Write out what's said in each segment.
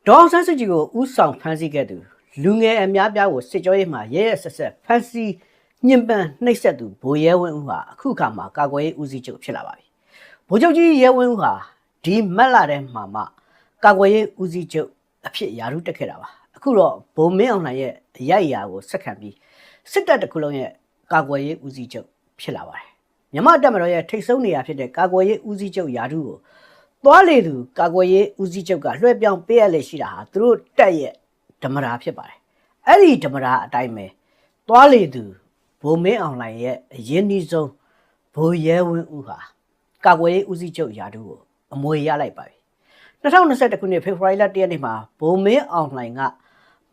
ဒေါအောင်ဆန်းစုကြည်ကိုဥဆောင်ဖမ်းဆီးခဲ့သူလူငယ်အများပြားကိုစစ်ကြောရေးမှာရဲရဲဆက်ဆက်ဖမ်းဆီးညှဉ်းပန်းနှိပ်စက်သူဗိုလ်ရဲဝင်းဦးဟာအခုအခါမှာကာကွယ်ရေးဦးစီးချုပ်ဖြစ်လာပါပြီ။ဗိုလ်ချုပ်ကြီးရဲဝင်းဦးဟာဒီမက်လာတဲ့မှာမှကာကွယ်ရေးဦးစီးချုပ်အဖြစ်ယာရုတက်ခဲ့တာပါ။အခုတော့ဗိုလ်မင်းအောင်လှိုင်ရဲ့အရိုက်အရာကိုဆက်ခံပြီးစစ်တပ်တစ်ခုလုံးရဲ့ကာကွယ်ရေးဦးစီးချုပ်ဖြစ်လာပါတယ်။မြန်မာတပ်မတော်ရဲ့ထိပ်ဆုံးနေရာဖြစ်တဲ့ကာကွယ်ရေးဦးစီးချုပ်ယာရုကိုသွားလေသူကာကွယ်ရေးဦးစီးချုပ်ကလွှဲပြောင်းပေးရလေရှိတာဟာသူတို့တက်ရဲ့ဓမ္မရာဖြစ်ပါတယ်။အဲ့ဒီဓမ္မရာအတိုင်းပဲသွားလေသူဗိုလ်မင်းအောင်လှိုင်ရဲ့အရင်နှီးဆုံးဗိုလ်ရဲဝင်းဦးဟာကာကွယ်ရေးဦးစီးချုပ်ယာတုကိုအမွေရလိုက်ပါပြီ။2021ခုနှစ်ဖေဖော်ဝါရီလ1ရက်နေ့မှာဗိုလ်မင်းအောင်လှိုင်က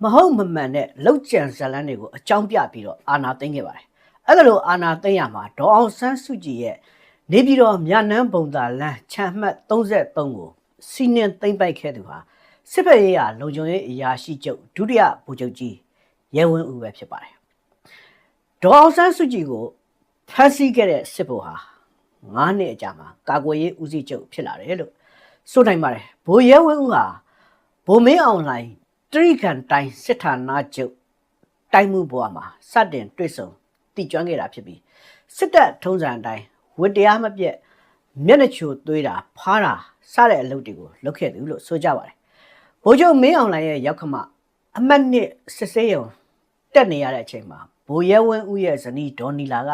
မဟုတ်မမှန်တဲ့လောက်ကျန်ဇလန်းတွေကိုအကြောင်းပြပြီးတော့အာဏာသိမ်းခဲ့ပါတယ်။အဲ့ဒါလိုအာဏာသိမ်းရမှာဒေါအောင်ဆန်းစုကြည်ရဲ့နေပြည်တော်မြနန်းဘုံသာလမ်းခြံမှတ်33ကိုစီနင်းသိမ်းပိုက်ခဲ့သူဟာစစ်ဖက်ရေးရာလုံခြုံရေးအရာရှိချုပ်ဒုတိယဗိုလ်ချုပ်ကြီးရဲဝင်းဦးပဲဖြစ်ပါတယ်။ဒေါအောင်ဆန်းစုကြည်ကိုဖမ်းဆီးခဲ့တဲ့စစ်ဗိုလ်ဟာ9နှစ်အကြာမှာကာကွယ်ရေးဦးစီးချုပ်ဖြစ်လာတယ်လို့ဆိုနိုင်ပါတယ်။ဗိုလ်ရဲဝင်းဦးဟာဗိုလ်မင်းအောင်လှိုင်တရိခန်တိုင်းစစ်ဌာနချုပ်တိုင်းမှုဘဝမှာစတင်တွေ့ဆုံတည်ကျွမ်းခဲ့တာဖြစ်ပြီးစစ်တပ်ထုံးစံအတိုင်းဝတ္တရားမပြတ်မျက်နှာချိုသွေးတာဖားတာစတဲ့အလုပ်တွေကိုလုပ်ခဲ့တယ်လို့ဆိုကြပါတယ်။ဗိုလ်ချုပ်မင်းအောင်လှိုင်ရဲ့ရောက်ခမအမှတ်နှစ်စစ်စေးရုံတက်နေရတဲ့အချိန်မှာဗိုလ်ရဲဝင်းဦးရဲ့ဇနီးဒေါ်နီလာက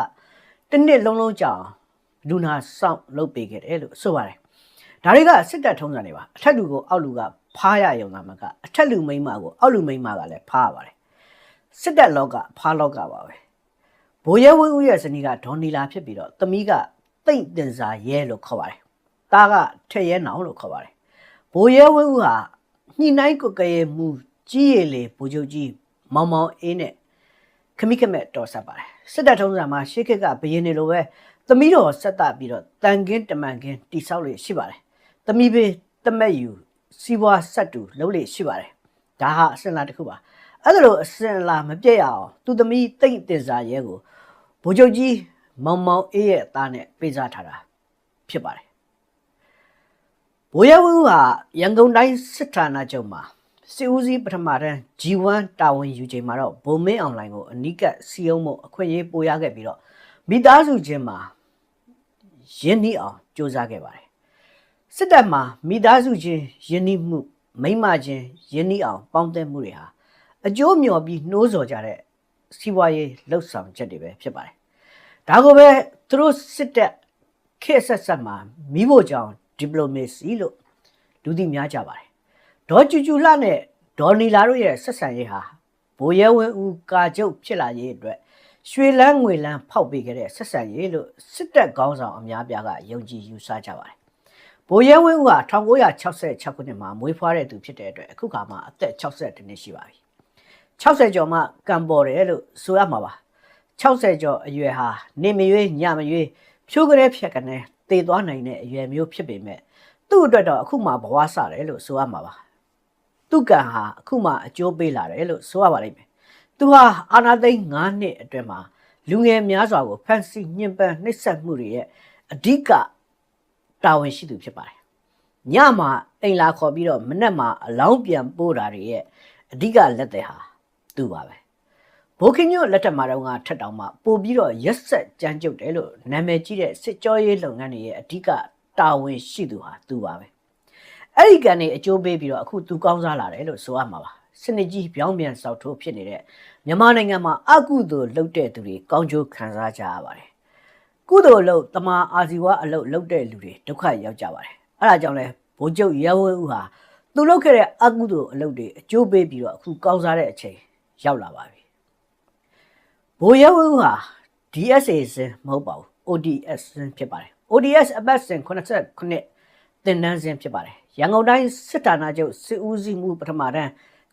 တစ်နှစ်လုံးလုံးကြာလူနာဆောင်လုပ်ပေးခဲ့တယ်လို့ဆိုပါတယ်။ဒါတွေကစစ်တပ်ထုံးစံတွေပါ။အထက်လူကိုအောက်လူကဖားရရုံသာမကအထက်လူမိန်းမကိုအောက်လူမိန်းမကလည်းဖားရပါတယ်။စစ်တပ်လောကဖားလောကပါပဲ။ဗိုလ်ရဲဝင်းဦးရဲ့ဇနီးကဒေါ်နီလာဖြစ်ပြီးတော့သမီးကတိတ်တင်စာရဲလို့ခေါ်ပါတယ်။သားကထက်ရဲနောင်လို့ခေါ်ပါတယ်။ဗိုလ်ရဲဝင်းဦးဟာညှိနှိုင်းကိုကရဲမှုကြီးရည်လေဗိုလ်ချုပ်ကြီးမောင်မောင်အေးနဲ့ခမိခမဲ့တော်ဆက်ပါတယ်။စစ်တပ်ထုံးစံမှာရှေးခေတ်ကဘရင်တွေလိုပဲသမီးတော်ဆက်တာပြီးတော့တန်ကင်းတမန်ကင်းတိဆောက်လေရှိပါတယ်။သမီးဘေးတမက်ယူစီးပွားဆက်တူလုံးလေရှိပါတယ်။ဒါဟာအစင်လာတစ်ခုပါ။အဲ့ဒါလိုအစင်လာမပြည့်ရအောင်သူသမီးတိတ်တင်စာရဲကိုဗိုလ်ချုပ်ကြီးမောင်မောင်အေးရဲ့အသားနဲ့ပေးစားထားတာဖြစ်ပါတယ်။ဗိုလ်ရဲဝင်းဦးဟာရန်ကုန်တိုင်းစစ်ဌာနချုပ်မှာစစ်ဦးစီးပထမတန်း G1 တာဝန်ယူချိန်မှာတော့ဗိုလ်မင်းအောင်လှိုင်ကိုအနီးကပ်စီယုံမှုအခွင့်အရေးပိုရခဲ့ပြီးတော့မိသားစုချင်းမှာရင်းနှီးအောင်ကြိုးစားခဲ့ပါတယ်။စစ်တပ်မှာမိသားစုချင်းရင်းနှီးမှုမိမချင်းရင်းနှီးအောင်ပေါင်းသင်းမှုတွေဟာအကျိုးမျှော်ပြီးနှိုးဆော်ကြတဲ့စီးပွားရေးလှုပ်ဆောင်ချက်တွေပဲဖြစ်ပါတယ်။ဒါကိုပဲသူတို့စစ်တပ်ခေတ်ဆက်ဆက်မှာမိဖို့ကြောင့်ဒီပလိုမေစီလို့လူသိများကြပါတယ်။ဒေါ်ကျူကျူလှနဲ့ဒေါ်နီလာတို့ရဲ့ဆက်ဆံရေးဟာဗိုလ်ရဲဝင်းဦးကာချုပ်ဖြစ်လာရေးအတွက်ရွှေလန်းငွေလန်းဖောက်ပေးခဲ့တဲ့ဆက်ဆံရေးလို့စစ်တပ်ခေါင်းဆောင်အများပြားကယုံကြည်ယူဆကြပါတယ်။ဗိုလ်ရဲဝင်းဦးက1966ခုနှစ်မှာမွေးဖွားတဲ့သူဖြစ်တဲ့အတွက်အခုခါမှာအသက်62နှစ်ရှိပါပြီ။60ကျော်မှကံပေါ်တယ်လို့ဆိုရမှာပါ။60ကျော်အရွယ်ဟာနေမရွေးညမရွေးဖြိုးကြဲဖြက်ကနေတည်သွားနိုင်တဲ့အရွယ်မျိုးဖြစ်ပေမဲ့သူ့အတွက်တော့အခုမှဘဝဆတယ်လို့ဆိုရမှာပါသူကံဟာအခုမှအကျိုးပေးလာတယ်လို့ဆိုရပါလိမ့်မယ်သူဟာအာနာသိန်း9နှစ်အတွင်းမှာလူငယ်များစွာကိုဖန်ဆီးညှဉ်းပန်းနှိပ်စက်မှုတွေရဲ့အဓိကတာဝန်ရှိသူဖြစ်ပါတယ်ညမှာအိမ်လာခေါ်ပြီးတော့မနက်မှာအလောင်းပြန်ပို့တာတွေရဲ့အဓိကလက်သည်ဟာသူပါပဲဘိုးခင်ညို့လက်ထက်မှာတော့ထက်တောင်မှပို့ပြီးတော့ရက်ဆက်ကြမ်းကြုတ်တယ်လို့နာမည်ကြီးတဲ့စစ်ကြောရေးလုပ်ငန်းတွေရဲ့အဓိကတာဝန်ရှိသူဟာသူပါပဲအဲ့ဒီကနေအကျိုးပေးပြီးတော့အခုသူကောင်းစားလာတယ်လို့ဆိုရမှာပါစနစ်ကြီးပြောင်းပြန်ဆောက်ထိုးဖြစ်နေတဲ့မြန်မာနိုင်ငံမှာအကုသိုလ်လုပ်တဲ့သူတွေကောင်းကျိုးခံစားကြရပါတယ်ကုသိုလ်လုပ်တမာအာဇီဝအလုပ်လုပ်တဲ့လူတွေဒုက္ခရောက်ကြပါတယ်အဲ့ဒါကြောင့်လဲဗိုလ်ချုပ်ရဲဝင်းဦးဟာသူလုပ်ခဲ့တဲ့အကုသိုလ်အလုပ်တွေအကျိုးပေးပြီးတော့အခုကောင်းစားတဲ့အချိန်ရောက်လာပါပြီဗိုလ်ရဲဝင်းဦးဟာ DSA စင်မဟုတ်ပါဘူး ODS စင်ဖြစ်ပါတယ် ODS အပတ်စဉ်89သင်တန်းစင်ဖြစ်ပါတယ်ရန်ကုန်တိုင်းစစ်ဌာနချုပ်စစ်ဦးစီးမှုပထမတန်း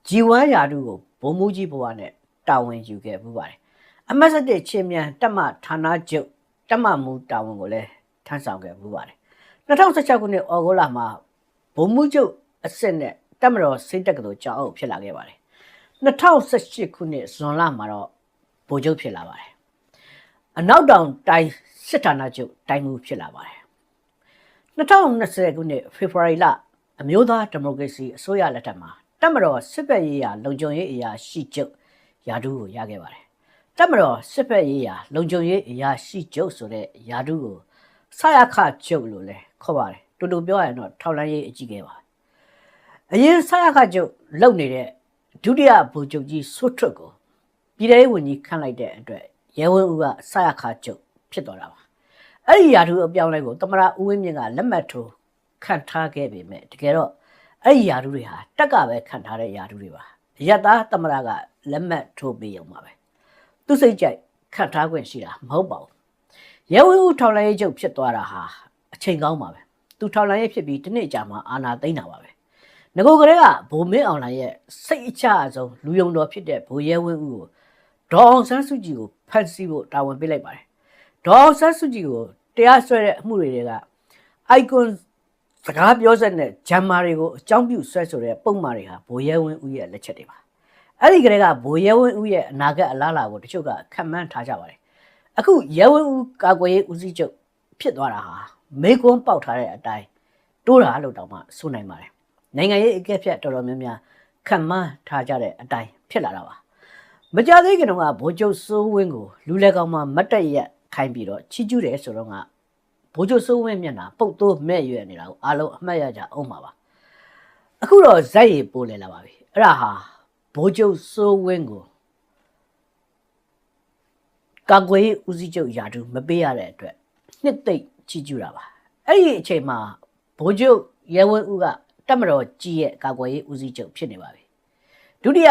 G1 ရာထူးကိုဗိုလ်မှူးကြီးဘဝနဲ့တာဝန်ယူခဲ့ပူပါတယ်အမတ်7ချင်းမြန်တပ်မဌာနချုပ်တပ်မမှုတာဝန်ကိုလည်းထမ်းဆောင်ခဲ့ပူပါတယ်2016ခုနှစ်ဩဂုတ်လမှာဗိုလ်မှူးချုပ်အဆင့်နဲ့တပ်မတော်စိတ်တက်ကတော်ကြောင်းအုပ်ဖြစ်လာခဲ့ပါတယ်2018ခုနှစ်ဇွန်လမှာတော့ဗိုလ်ချုပ်ဖြစ်လာပါတယ်အနောက်တောင်တိုင်းစစ်ဌာနချုပ်တိုင်းမှုဖြစ်လာပါတယ်2020ခုနှစ်ဖေဖော်ဝါရီလအမျိုးသားဒီမိုကရေစီအစိုးရလက်ထက်မှာ တက်မတော်စစ်ဘက်ရေးရာလုံခြုံရေးအရာရှိချုပ်ယာဒူးကိုရခဲ့ပါတယ်တက်မတော်စစ်ဘက်ရေးရာလုံခြုံရေးအရာရှိချုပ်ဆိုတဲ့ယာဒူးကိုဆရခချုပ်လို့လဲခေါ်ပါတယ်တူတူပြောရရင်တော့ထောက်လန်းရေးအကြီးခဲ့ပါအရင်ဆရခချုပ်လုံနေတဲ့ဒုတိယဗိုလ်ချုပ်ကြီးစိုးထွတ်ကိုပြည်ထောင်ဝန်ကြီးခန့်လိုက်တဲ့အတွက်ရဲဝင်းဦးကဆရခချုပ်ဖြစ်သွားတာပါအဲ့ဒီယာဒူးအပြောင်းလဲကိုသမရဦးဝင်းမြင့်ကလက်မှတ်ထိုးခံထားခဲ့ပေမဲ့တကယ်တော့အဲ့ဒီယာဒူးတွေဟာတက်ကပဲခံထားတဲ့ယာဒူးတွေပါရတသားသမရကလက်မှတ်ထိုးပေးရုံပါပဲသူစိတ်ကြိုက်ခံထားခွင့်ရှိတာမဟုတ်ပါဘူးရဲဝင်းဦးထောက်လိုင်းရေးချုပ်ဖြစ်သွားတာဟာအချိန်ကောင်းပါပဲသူထောက်လိုင်းရေးဖြစ်ပြီးတစ်နှစ်ကြာမှအာဏာသိမ်းတာပါပဲငကိုကလေးကဗိုလ်မင်းအောင်လှိုင်ရဲ့စိတ်အချအဆုံးလူယုံတော်ဖြစ်တဲ့ဗိုလ်ရဲဝင်းဦးကိုဒေါအောင်ဆန်းစုကြည်ကိုဖမ်းဆီးဖို့တာဝန်ပေးလိုက်ပါတယ်ဒေါအောင်ဆန်းစုကြည်ကိုတရားစွဲတဲ့အမှုတွေက icon စကားပြောစက်နဲ့ဂျမ်မာတွေကိုအကြောင်းပြုဆွဲဆိုတဲ့ပုံမှားတွေဟာဗိုလ်ရဲဝင်းဦးရဲ့လက်ချက်တွေပါအဲ့ဒီကလေးကဗိုလ်ရဲဝင်းဦးရဲ့အနာဂတ်အလားအလာကိုတချို့ကခံမှန်းထားကြပါတယ်အခုရဲဝင်းဦးကာကွယ်ရေးဦးစီးချုပ်ဖြစ်သွားတာဟာမေကွန်းပေါက်ထားတဲ့အတိုင်းတိုးတာလို့တောင်မှဆိုနိုင်ပါတယ်နိုင်ငံရေးအကဲဖြတ်တော်တော်များများခံမှန်းထားကြတဲ့အတိုင်းဖြစ်လာတာပါမကြသေးခင်တော့ကဗိုလ်ချုပ်စိုးဝင်းကိုလူလက်ကောင်မှမတ်တက်ရက်ခိုင်းပြီးတော့ချီကျူးတယ်ဆိုတော့ကဗိုလ်ချုပ်စိုးဝင်းမျက်နှာပုတ်သိုးမဲ့ရွယ်နေတာကိုအားလုံးအမှတ်ရကြအောင်ပါအခုတော့ဇက်ရည်ပိုးလဲလာပါပြီအဲ့ဒါဟာဗိုလ်ချုပ်စိုးဝင်းကိုကာကွယ်ရေးဦးစီးချုပ်ယာဒူးမပေးရတဲ့အတွက်နှစ်သိမ့်ချီကျူးတာပါအဲ့ဒီအချိန်မှာဗိုလ်ချုပ်ရဲဝင်းဦးကတက်မတော်ကြီးရဲ့ကာကွယ်ရေးဦးစီးချုပ်ဖြစ်နေပါပြီဒုတိယ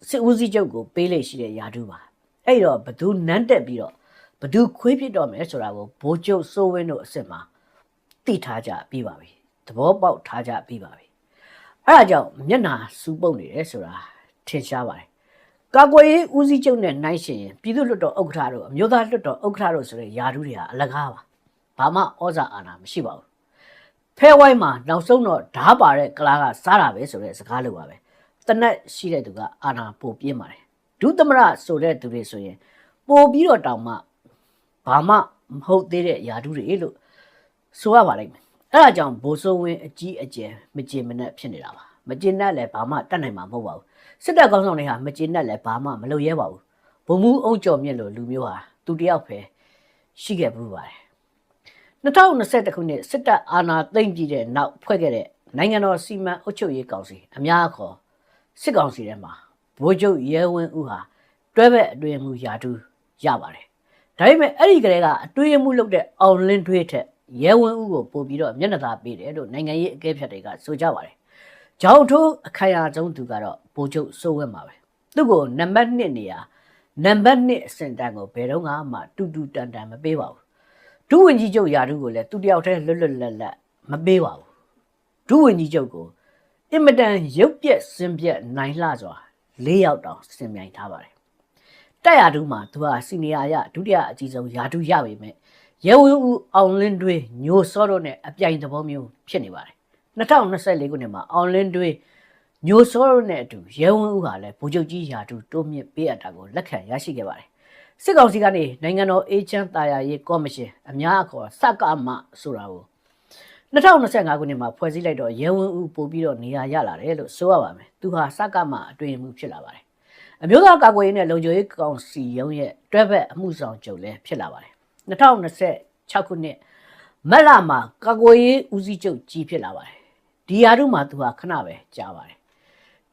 စစ်ဦးစီးချုပ်ကိုပေးလေရှိတဲ့ယာဒူးပါအဲ့တော့ဘသူနန်းတက်ပြီးတော့ဘသူခွေးဖြစ်တော့မယ်ဆိုတာကိုဗိုလ်ချုပ်စိုးဝင်းတို့အစ်စ်မှာသိထားကြပြီးပါပြီသဘောပေါက်ထားကြပြီးပါပြီအဲ့ဒါကြောင့်မျက်နှာစူးပုတ်နေတယ်ဆိုတာထင်ရှားပါတယ်ကာကွယ်ရေးဦးစီးချုပ်နဲ့နှိုင်းယှဉ်ရင်ပြည်သူ့လွှတ်တော်ဥက္ကဋ္ဌတို့အမျိုးသားလွှတ်တော်ဥက္ကဋ္ဌတို့ဆိုတဲ့ယာဒူးတွေဟာအလကားပါဘာမှဩဇာအာဏာမရှိပါဘူးဖဲဝိုင်းမှာနောက်ဆုံးတော့ဓားပါတဲ့ကလားကစားတာပဲဆိုတဲ့စကားလိုပါပဲတနက်ရှိတဲ့သူကအာဏာပိုပြင်းပါတယ်ဒုသမရဆိုတဲ့သူတွေဆိုရင်ပိုပြီးတော့တောင်မှဘာမှမဟုတ်သေးတဲ့ယာဒူးတွေလို့ဆိုရပါလိမ့်မယ်အဲ့ဒါကြောင့်ဘိုးစိုးဝင်းအကြီးအကျယ်မကျေမနက်ဖြစ်နေတာပါမကျေနပ်လည်းဘာမှတတ်နိုင်မှာမဟုတ်ပါဘူးစစ်တပ်ကောင်းဆောင်တွေဟာမကျေနပ်လည်းဘာမှမလုပ်ရဲပါဘူးဘုံမူအုံကျော်မြင့်လို့လူမျိုးဟာသူတယောက်ပဲရှိခဲ့ဘူးပါတယ်2021ခုနှစ်စစ်တပ်အာဏာသိမ်းပြီးတဲ့နောက်ဖွဲ့ခဲ့တဲ့နိုင်ငံတော်စီမံအုပ်ချုပ်ရေးကောင်စီအများခေါ်စစ်ကောင်စီထဲမှာဗိုလ်ချုပ်ရဲဝင်းဦးဟာတွဲဘက်အတွင်းမှုယာဒူးရပါတယ်ဒါပေမဲ့အဲ့ဒီကလေးကအတွင်းမှုလုပ်တဲ့အောင်လင်းထွေးထက်ရဲဝင်းဦးကိုပို့ပြီးတော့မျက်နှာသာပေးတယ်လို့နိုင်ငံရေးအကဲဖြတ်တွေကဆိုကြပါတယ်ကြောင်ထိုးအခါရဆုံးသူကတော့ဗိုလ်ချုပ်စိုးဝင်းပါပဲသူ့ကိုနံပါတ်1နေရာနံပါတ်1အဆင့်တန်းကိုဘယ်တော့မှတူတူတန်တန်မပေးပါဘူးဒုဝန်ကြီးချုပ်ယာဒူးကိုလည်းသူတယောက်တည်းလွတ်လွတ်လပ်လပ်မပေးပါဘူးဒုဝန်ကြီးချုပ်ကိုအင်မတန်ရုပ်ပြက်စင်ပြက်နိုင်လှစွာ၄ယောက်တောင်စင်မြိုင်ထားပါတယ်တက်ယာဒူးမှာသူဟာစီနီယာရဒုတိယအကြီးဆုံးယာဒူးရပေမဲ့ရဲဝင်းဦးအောင်လင်းတွေးညိုစောတို့နဲ့အပြိုင်သဘောမျိုးဖြစ်နေပါတယ်2024ခုနှစ်မှာအောင်လင်းတွေးညိုစောတို့နဲ့အတူရဲဝင်းဦးဟာလည်းဗိုလ်ချုပ်ကြီးယာဒူးတိုးမြင့်ပေးအပ်တာကိုလက်ခံရရှိခဲ့ပါတယ်စစ်ကောင်စီကနေနိုင်ငံတော်အေဂျင့်တာယာရေးကော်မရှင်အများအခေါ်စကမဆိုတာကို2025ခုနှစ်မှာဖွဲ့စည်းလိုက်တော့ရဲဝင်းဦးပို့ပြီးတော့နေရာရလာတယ်လို့ဆိုရပါမယ်သူဟာစကမအတွင်မှုဖြစ်လာပါတယ်အမျိုးသားကာကွယ်ရေးနဲ့လုံခြုံရေးကောင်စီရုံးရဲ့တွဲဘက်အမှုဆောင်ချုပ်လည်းဖြစ်လာပါတယ်2026ခုနှစ်မတ်လမှာကာကွယ်ရေးဦးစီးချုပ်ကြီးဖြစ်လာပါတယ်ဒီယာဒူးမှာသူဟာခဏပဲကြာပါတယ်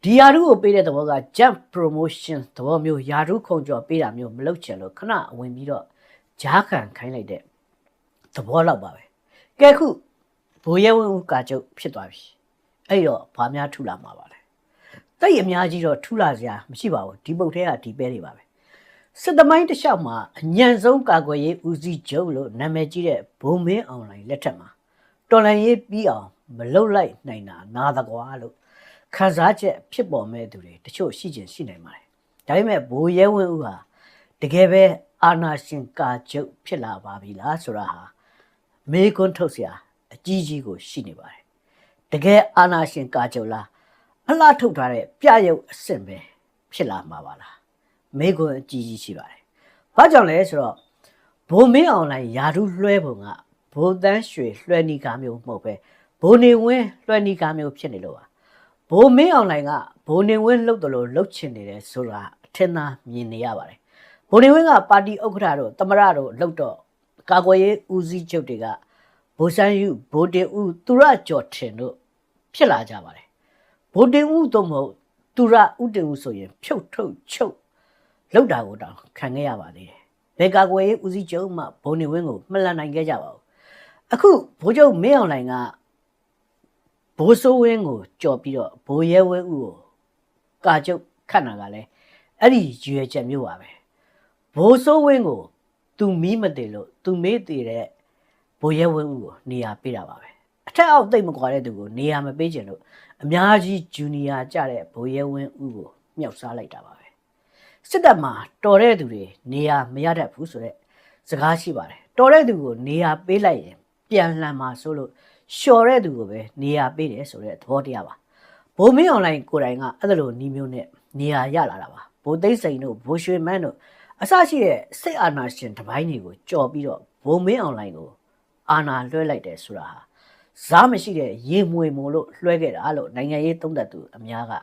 ဒီယာဒူးကိုပေးတဲ့သဘောက jump promotion သဘောမျိုးယာဒူးခုံကျော်ပေးတာမျိုးမလုပ်ချင်လို့ခဏဝင်ပြီးတော့ဂျားခံခိုင်းလိုက်တဲ့သဘောလောက်ပါပဲကဲခုဘိုးရဲဝင်းဦးကာချုပ်ဖြစ်သွားပြီအဲ့တော့ဘာများထူလာမှာပါလဲတိတ်အများကြီးတော့ထူလာစရာမရှိပါဘူးဒီပုတ်ထဲကဒီပဲတွေပါပဲစစ်သမိုင်းတစ်လျှောက်မှာအညံဆုံးကာကွယ်ရေးဦးစီးချုပ်လို့နာမည်ကြီးတဲ့ဘုံမင်းအောင်လှိုင်လက်ထက်မှာတော်လှန်ရေးပြီးအောင်မလုပ်လိုက်နိုင်တာနာသကွာလို့ခံစားချက်ဖြစ်ပေါ်မဲ့သူတွေတချို့ရှိချင်ရှိနိုင်ပါတယ်ဒါပေမဲ့ဘိုးရဲဝင်းဦးဟာတကယ်ပဲအာနာရှင်ကာချုပ်ဖြစ်လာပါပြီလားဆိုတာဟာမေးခွန်းထုတ်စရာအကြီးကြီးကိုရှိနေပါတယ်တကယ်အာနာရှင်ကာချုပ်လားအလားထုတ်ထားတဲ့ပြရုပ်အဆင့်ပဲဖြစ်လာမှာပါလားမေးခွန်းအကြီးကြီးရှိပါတယ်ဘာကြောင့်လဲဆိုတော့ဘိုးမင်းအောင်လှိုင်ယာဒူးလွှဲပုံကဘိုးတန်းရွှေလွှဲနီကားမျိုးမဟုတ်ပဲဘိုးနေဝင်းလွှဲနီကားမျိုးဖြစ်နေလို့ပါဘ ိုမင်းအောင်လှိုင်ကဘိုနေဝင်းလှုပ်တယ်လို့လှုပ်ချင်နေတယ်ဆိုတာအထင်သာမြင်နေရပါတယ်ဘိုနေဝင်းကပါတီဥက္ကဋ္ဌတို့သမရတို့လှုပ်တော့ကာကွယ်ရေးဦးစီးချုပ်တွေကဘိုစန်းယူဘိုတင်ဦးသူရကျော်ထင်တို့ဖြစ်လာကြပါတယ်ဘိုတင်ဦးတို့မဟုတ်သူရဦးတင်ဦးဆိုရင်ဖြုတ်ထုတ်ချုပ်လှုပ်တာကိုတောင်ခံခဲ့ရပါသေးတယ်ဘယ်ကာကွယ်ရေးဦးစီးချုပ်မှဘိုနေဝင်းကိုမလန်နိုင်ခဲ့ကြပါဘူးအခုဘိုးချုပ်မင်းအောင်လှိုင်ကဘိုးစိုးဝင်းကိုကြော်ပြီးတော့ဘိုးရဲဝင်းဦးကိုကာကျုပ်ခတ်နာကလည်းအဲ့ဒီရွယ်ချက်မျိုးပါပဲဘိုးစိုးဝင်းကိုသူမီးမတည်လို့သူမေးတည်တဲ့ဘိုးရဲဝင်းဦးကိုနေရာပေးတာပါပဲအထက်အောက်သိမ့်မကွာတဲ့သူကိုနေရာမပေးချင်လို့အများကြီးဂျူနီယာကြတဲ့ဘိုးရဲဝင်းဦးကိုမြောက်စားလိုက်တာပါပဲစစ်တပ်မှာတော်တဲ့သူတွေနေရာမရတတ်ဘူးဆိုတဲ့စကားရှိပါတယ်တော်တဲ့သူကိုနေရာပေးလိုက်ရင်ပြန်လှန်မှာဆိုလို့လျှော်တဲ့သူကိုပဲနေရာပေးတယ်ဆိုတဲ့သဘောတရားပါဘိုးမင်းအွန်လိုင်းကိုယ်တိုင်ကအဲ့လိုနီးမျိုးနဲ့နေရာရလာတာပါဘိုးသိန်းစိန်တို့ဘိုးရွှေမန်းတို့အစရှိတဲ့စိတ်အာဏာရှင်တစ်ပိုင်းတွေကိုကြော်ပြီးတော့ဘိုးမင်းအွန်လိုင်းကိုအာဏာလွှဲလိုက်တယ်ဆိုတာဟာဇာမရှိတဲ့ရေမွေမို့လို့လွှဲခဲ့တာလို့နိုင်ငံရေးသုံးသပ်သူအများက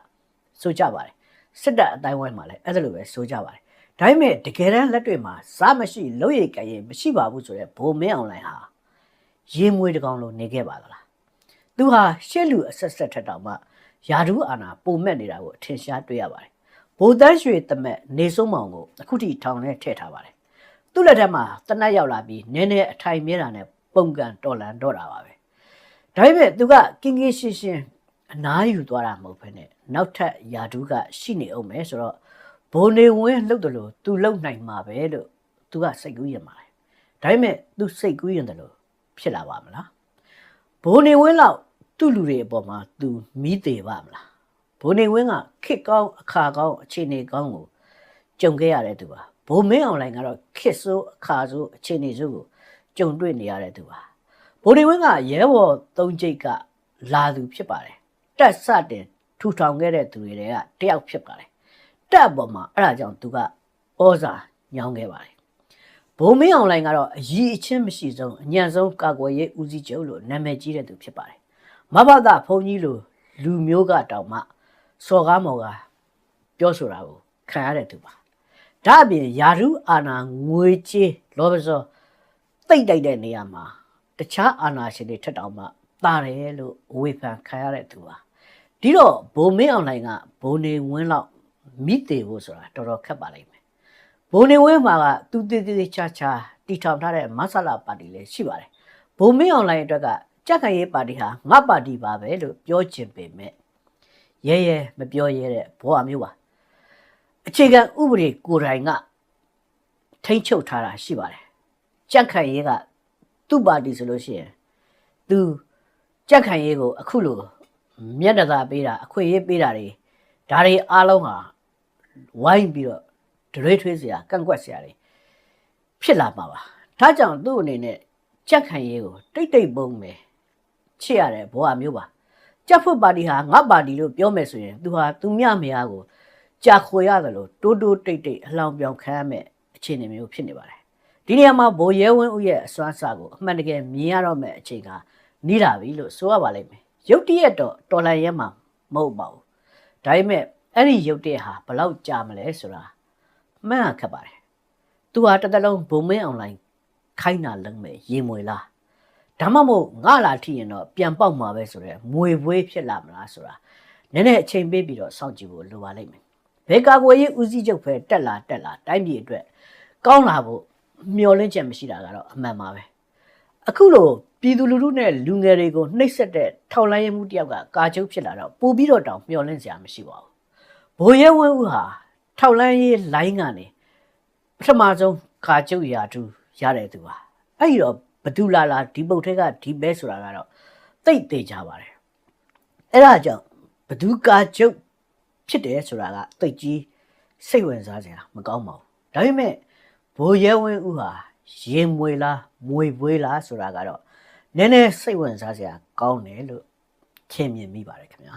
ဆိုကြပါတယ်စစ်တပ်အတိုင်းဝိုင်းမှာလည်းအဲ့လိုပဲဆိုကြပါတယ်ဒါပေမဲ့တကယ်တမ်းလက်တွေ့မှာဇာမရှိလို့ရကြရင်မရှိပါဘူးဆိုတဲ့ဘိုးမင်းအွန်လိုင်းဟာရေမွေတကောင်လို့နေခဲ့ပါသလားသူဟာရှစ်လူအဆက်ဆက်ထက်တောင်မှယာဒူးအာနာပုံမဲ့နေတာကိုအထင်ရှားတွေ့ရပါတယ်ဘိုးတန်းရွှေတမက်နေဆုံးမောင်ကိုအခုထိထောင်ထဲထည့်ထားပါတယ်သူ့လက်ထက်မှာတနတ်ရောက်လာပြီးနည်းနည်းအထိုင်မြဲတာနဲ့ပုံကန်တော်လန်တော့တာပါပဲဒါပေမဲ့သူကကင်းကင်းရှင်းရှင်းအနားယူသွားတာမဟုတ်ဘဲနဲ့နောက်ထပ်ယာဒူးကရှိနေအောင်မယ်ဆိုတော့ဘိုးနေဝင်းလှုပ်တယ်လို့သူလှုပ်နိုင်မှာပဲလို့သူကစိတ်ကူးရင်ပါတယ်ဒါပေမဲ့သူစိတ်ကူးရင်တယ်လို့ဖြစ်လာပါမလားဘိုးနေဝင်းလောက်သူ့လူတွေအပေါ်မှာသူမီးသေးပါမလားဘိုးနေဝင်းကခစ်ကောင်းအခါကောင်းအခြေအနေကောင်းကိုကြုံခဲ့ရတဲ့သူပါဘိုးမင်းအောင်လှိုင်ကတော့ခစ်ဆိုးအခါဆိုးအခြေအနေဆိုးကိုကြုံတွေ့နေရတဲ့သူပါဘိုးနေဝင်းကရဲဘော်သုံးကျိတ်ကလာသူဖြစ်ပါတယ်တက်စတင်ထူထောင်ခဲ့တဲ့သူတွေကတယောက်ဖြစ်ပါတယ်တက်အပေါ်မှာအဲ့ဒါကြောင့်သူကဩဇာညောင်းခဲ့ပါတယ်ဘိုးမင်းအောင်လှိုင်ကတော့အကြီးအချင်းမရှိဆုံးအညံ့ဆုံးကာကွယ်ရေးဦးစီးချုပ်လို့နာမည်ကြီးတဲ့သူဖြစ်ပါတယ်မဘသဘုံကြီးလိုလူမျိုးကတောင်မှစော်ကားမော်ကပြောဆိုတာကိုခံရတဲ့သူပါဒါအပြင်ယာရုအာနာငွေကြေးလောဘစောတိတ်တိုက်တဲ့နေရာမှာတခြားအာနာရှင်တွေထက်တောင်မှတာတယ်လို့ဝေဖန်ခံရတဲ့သူပါဒီတော့ဘိုးမင်းအောင်လှိုင်ကဘိုးနေဝင်းလောက်မိသေးဖို့ဆိုတာတော်တော်ခက်ပါလိမ့်မယ်ဘိုးနေဝင်းမှာကသူတည်တည်ချာချာတီထောင်ထားတဲ့မဆလာပါတီလည်းရှိပါတယ်ဘိုးမင်းအောင်လှိုင်အတွက်ကကြက်ခိုင်ရေးပါတီဟာငါပါတီပါပဲလို့ပြောချင်ပေမဲ့ရဲရဲမပြောရဲတဲ့ဘောအမျိုးပါအခြေခံဥပဒေကိုယ်တိုင်ကထိန်းချုပ်ထားတာရှိပါတယ်ကြက်ခိုင်ရေးကသူ့ပါတီဆိုလို့ရှိရင်သူကြက်ခိုင်ရေးကိုအခုလိုမျက်နှာသာပေးတာအခွင့်အရေးပေးတာတွေဒါတွေအားလုံးဟာဝိုင်းပြီးတော့ဒရွေးထွေးစရာကန့်ကွက်စရာတွေဖြစ်လာမှာပါဒါကြောင့်သူ့အနေနဲ့ကြက်ခိုင်ရေးကိုတိတ်တိတ်ပုံမယ်ချစ်ရတဲ့ဘောအမျိုးပါကြက်ဖွတ်ပါတီဟာငါပါတီလို့ပြောမယ်ဆိုရင်သူဟာသူမြမယားကိုကြာခွေရတယ်လို့တိုးတိုးတိတ်တိတ်အလောင်းပြောင်းခံရမဲ့အခြေအနေမျိုးဖြစ်နေပါတယ်ဒီနေရာမှာဘိုးရဲဝင်းဦးရဲ့အစွမ်းစားကိုအမှန်တကယ်မြင်ရတော့မဲ့အချိန်ကနီးလာပြီလို့ဆိုရပါလိမ့်မယ်ရုတ်တရက်တော့တော်လန်ရဲမှာမဟုတ်ပါဘူးဒါပေမဲ့အဲ့ဒီရုတ်တရက်ဟာဘယ်လောက်ကြာမလဲဆိုတာမှန်းရခက်ပါတယ်သူဟာတစ်သက်လုံးဘုံမင်းအွန်လိုင်းခိုင်းတာလုံးမဲ့ရေမွေလားဒါမှမဟုတ်ငါလာထိရင်တော့ပြန်ပေါက်မှာပဲဆိုတော့မွေပွေးဖြစ်လာမလားဆိုတာနည်းနည်းအချိန်ပေးပြီးတော့စောင့်ကြည့်ဖို့လိုပါလိမ့်မယ်ဘယ်ကာကွယ်ရေးဦးစီးချုပ်ပဲတက်လာတိုင်းပြည်အတွက်ကောင်းလာဖို့မျှော်လင့်ချက်မရှိတာကတော့အမှန်ပါပဲအခုလိုပြည်သူလူထုနဲ့လူငယ်တွေကိုနှိပ်စက်တဲ့ထောက်လိုင်းရေးမှုတယောက်ကကာချုပ်ဖြစ်လာတော့ပို့ပြီးတော့တောင်မျှော်လင့်စရာမရှိပါဘူးဘိုးရဲဝင်းဦးဟာထောက်လိုင်းရေးလိုင်းကနေပထမဆုံးကာချုပ်ရာထူးရတဲ့သူပါအဲ့ဒီတော့ဘသူလာဒီပုတ်ထဲကဒီပဲဆိုတာကတော့သိတ်သေးကြပါတယ်အဲ့ဒါကြောင့်ဘသူကာချုပ်ဖြစ်တယ်ဆိုတာကသိတ်ကြီးစိတ်ဝင်စားစရာမကောင်းပါဘူးဒါပေမဲ့ဘိုးရဲဝင်းဦးဟာရင်မွေလားမွေပွေးလားဆိုတာကတော့နည်းနည်းစိတ်ဝင်စားစရာကောင်းတယ်လို့ထင်မြင်မိပါတယ်ခင်ဗျာ